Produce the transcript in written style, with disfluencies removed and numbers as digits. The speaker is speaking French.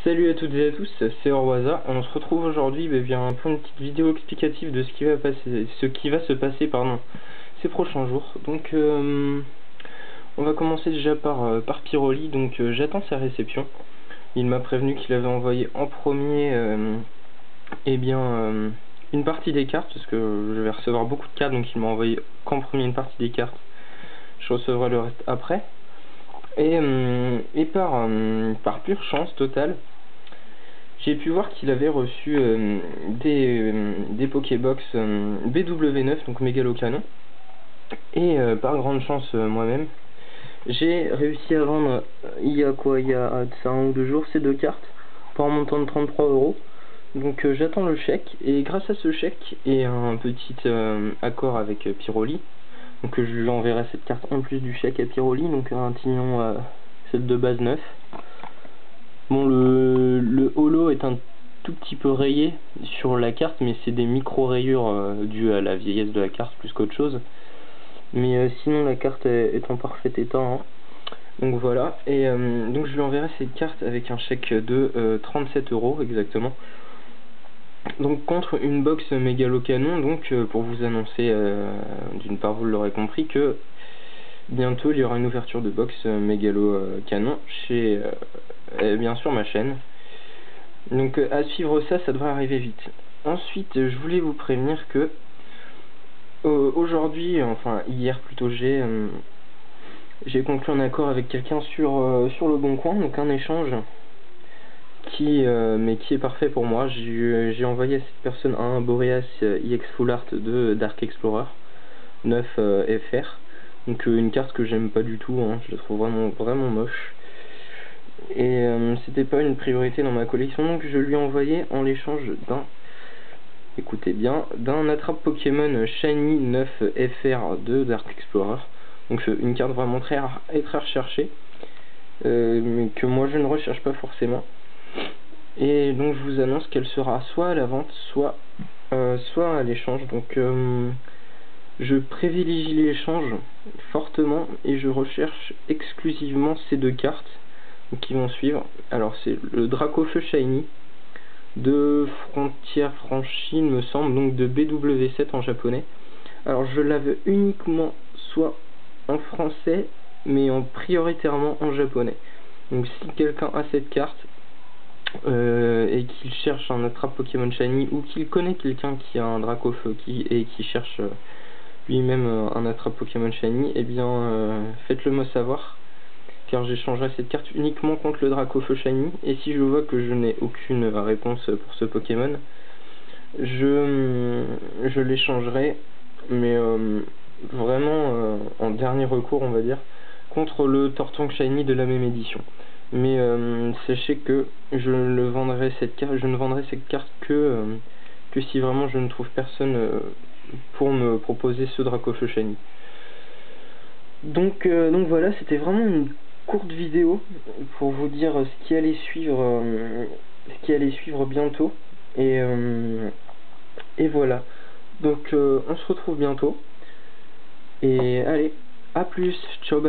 Salut à toutes et à tous, c'est Orwaza. On se retrouve aujourd'hui bien pour une petite vidéo explicative de ce qui va se passer ces prochains jours. Donc on va commencer déjà par Pyroli. Donc j'attends sa réception. Il m'a prévenu qu'il avait envoyé en premier une partie des cartes, parce que je vais recevoir beaucoup de cartes, donc il m'a envoyé qu'en premier une partie des cartes. Je recevrai le reste après. Et par pure chance totale, j'ai pu voir qu'il avait reçu des Pokébox BW9, donc Mégalocanon. Et par grande chance, moi-même, j'ai réussi à vendre, il y a de ça 1 ou 2 jours, ces deux cartes, pour un montant de 33 €. Donc j'attends le chèque, et grâce à ce chèque, et un petit accord avec Pyroli, donc je lui enverrai cette carte en plus du chèque à Pyroli, donc un Tignon set de base 9. Bon, le holo est un tout petit peu rayé sur la carte, mais c'est des micro-rayures dues à la vieillesse de la carte plus qu'autre chose. Mais sinon la carte est en parfait état, hein. Donc voilà, et donc je lui enverrai cette carte avec un chèque de 37 € exactement. Donc contre une box Mégalocanon, donc pour vous annoncer, d'une part vous l'aurez compris, que bientôt il y aura une ouverture de box Mégalocanon chez bien sûr ma chaîne. Donc à suivre ça devrait arriver vite. Ensuite je voulais vous prévenir que aujourd'hui, enfin hier plutôt, j'ai conclu un accord avec quelqu'un sur le Bon Coin, donc un échange qui est parfait pour moi. J'ai envoyé à cette personne un Boreas EX Full Art de Dark Explorer 9 FR, donc une carte que j'aime pas du tout, hein. Je la trouve vraiment moche, et c'était pas une priorité dans ma collection, donc je lui ai envoyé en l'échange écoutez bien, d'un attrape Pokémon Shiny 9 FR de Dark Explorer. Donc une carte vraiment très rare et très recherchée, mais que moi je ne recherche pas forcément. Et donc je vous annonce qu'elle sera soit à la vente, soit à l'échange. Donc je privilégie l'échange fortement, et je recherche exclusivement ces deux cartes qui vont suivre. Alors c'est le Dracofeu Shiny de Frontière Franchie, me semble, donc de BW7 en japonais. Alors je la veux uniquement soit en français, mais prioritairement en japonais. Donc si quelqu'un a cette carte et qu'il cherche un attrape Pokémon Shiny, ou qu'il connaît quelqu'un qui a un Dracofeu et qui cherche lui-même un attrape Pokémon Shiny, eh bien faites-le moi savoir, car j'échangerai cette carte uniquement contre le Dracofeu Shiny. Et si je vois que je n'ai aucune réponse pour ce Pokémon, je l'échangerai, mais vraiment en dernier recours, on va dire, contre le Tortank Shiny de la même édition. Mais sachez que je ne vendrai cette carte que si vraiment je ne trouve personne pour me proposer ce Dracofeu Shiny. Donc voilà, c'était vraiment une courte vidéo pour vous dire ce qui allait suivre bientôt, et voilà. Donc on se retrouve bientôt, et allez, à plus, ciao, bye.